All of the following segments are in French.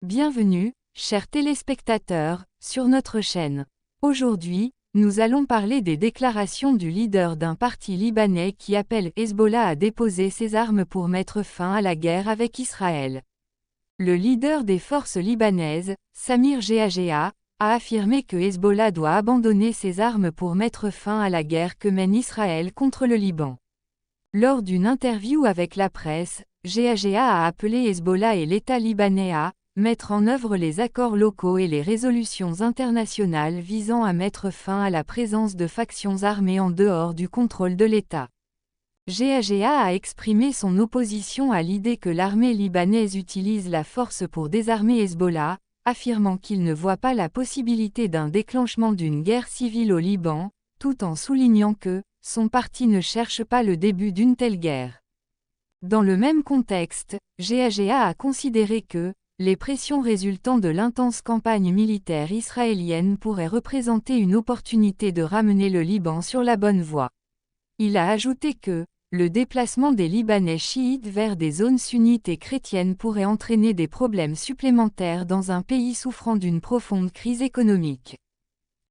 Bienvenue, chers téléspectateurs, sur notre chaîne. Aujourd'hui, nous allons parler des déclarations du leader d'un parti libanais qui appelle Hezbollah à déposer ses armes pour mettre fin à la guerre avec Israël. Le leader des forces libanaises, Samir Geagea, a affirmé que Hezbollah doit abandonner ses armes pour mettre fin à la guerre que mène Israël contre le Liban. Lors d'une interview avec la presse, Geagea a appelé Hezbollah et l'État libanais à mettre en œuvre les accords locaux et les résolutions internationales visant à mettre fin à la présence de factions armées en dehors du contrôle de l'État. Geagea a exprimé son opposition à l'idée que l'armée libanaise utilise la force pour désarmer Hezbollah, affirmant qu'il ne voit pas la possibilité d'un déclenchement d'une guerre civile au Liban, tout en soulignant que son parti ne cherche pas le début d'une telle guerre. Dans le même contexte, Geagea a considéré que les pressions résultant de l'intense campagne militaire israélienne pourraient représenter une opportunité de ramener le Liban sur la bonne voie. Il a ajouté que le déplacement des Libanais chiites vers des zones sunnites et chrétiennes pourrait entraîner des problèmes supplémentaires dans un pays souffrant d'une profonde crise économique.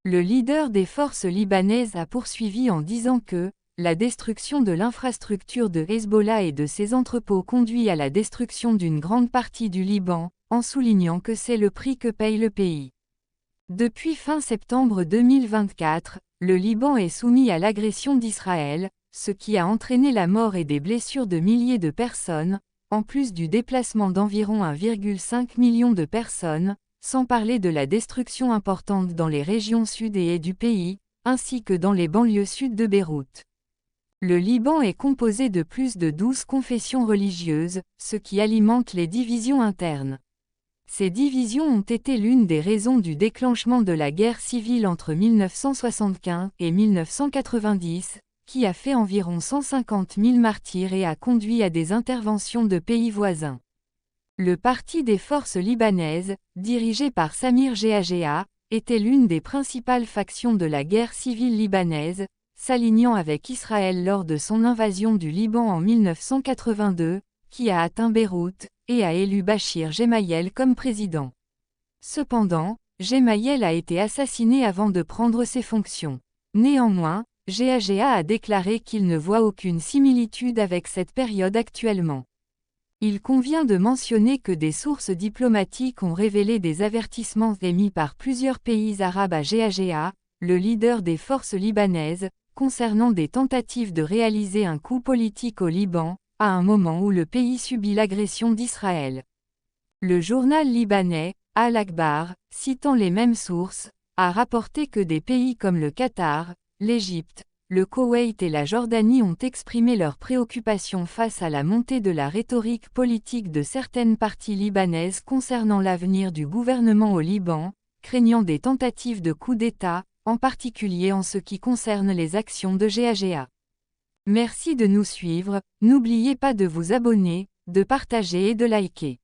Le leader des forces libanaises a poursuivi en disant que la destruction de l'infrastructure de Hezbollah et de ses entrepôts conduit à la destruction d'une grande partie du Liban, en soulignant que c'est le prix que paye le pays. Depuis fin septembre 2024, le Liban est soumis à l'agression d'Israël, ce qui a entraîné la mort et des blessures de milliers de personnes, en plus du déplacement d'environ 1,5 million de personnes, sans parler de la destruction importante dans les régions sud et est du pays, ainsi que dans les banlieues sud de Beyrouth. Le Liban est composé de plus de 12 confessions religieuses, ce qui alimente les divisions internes. Ces divisions ont été l'une des raisons du déclenchement de la guerre civile entre 1975 et 1990, qui a fait environ 150 000 martyrs et a conduit à des interventions de pays voisins. Le Parti des forces libanaises, dirigé par Samir Geagea, était l'une des principales factions de la guerre civile libanaise, s'alignant avec Israël lors de son invasion du Liban en 1982, qui a atteint Beyrouth, et a élu Bachir Gemayel comme président. Cependant, Gemayel a été assassiné avant de prendre ses fonctions. Néanmoins, Geagea a déclaré qu'il ne voit aucune similitude avec cette période actuellement. Il convient de mentionner que des sources diplomatiques ont révélé des avertissements émis par plusieurs pays arabes à Geagea, le leader des forces libanaises, concernant des tentatives de réaliser un coup politique au Liban, à un moment où le pays subit l'agression d'Israël. Le journal libanais, Al-Akhbar, citant les mêmes sources, a rapporté que des pays comme le Qatar, l'Égypte, le Koweït et la Jordanie ont exprimé leurs préoccupations face à la montée de la rhétorique politique de certaines parties libanaises concernant l'avenir du gouvernement au Liban, craignant des tentatives de coup d'État, en particulier en ce qui concerne les actions de Geagea. Merci de nous suivre, n'oubliez pas de vous abonner, de partager et de liker.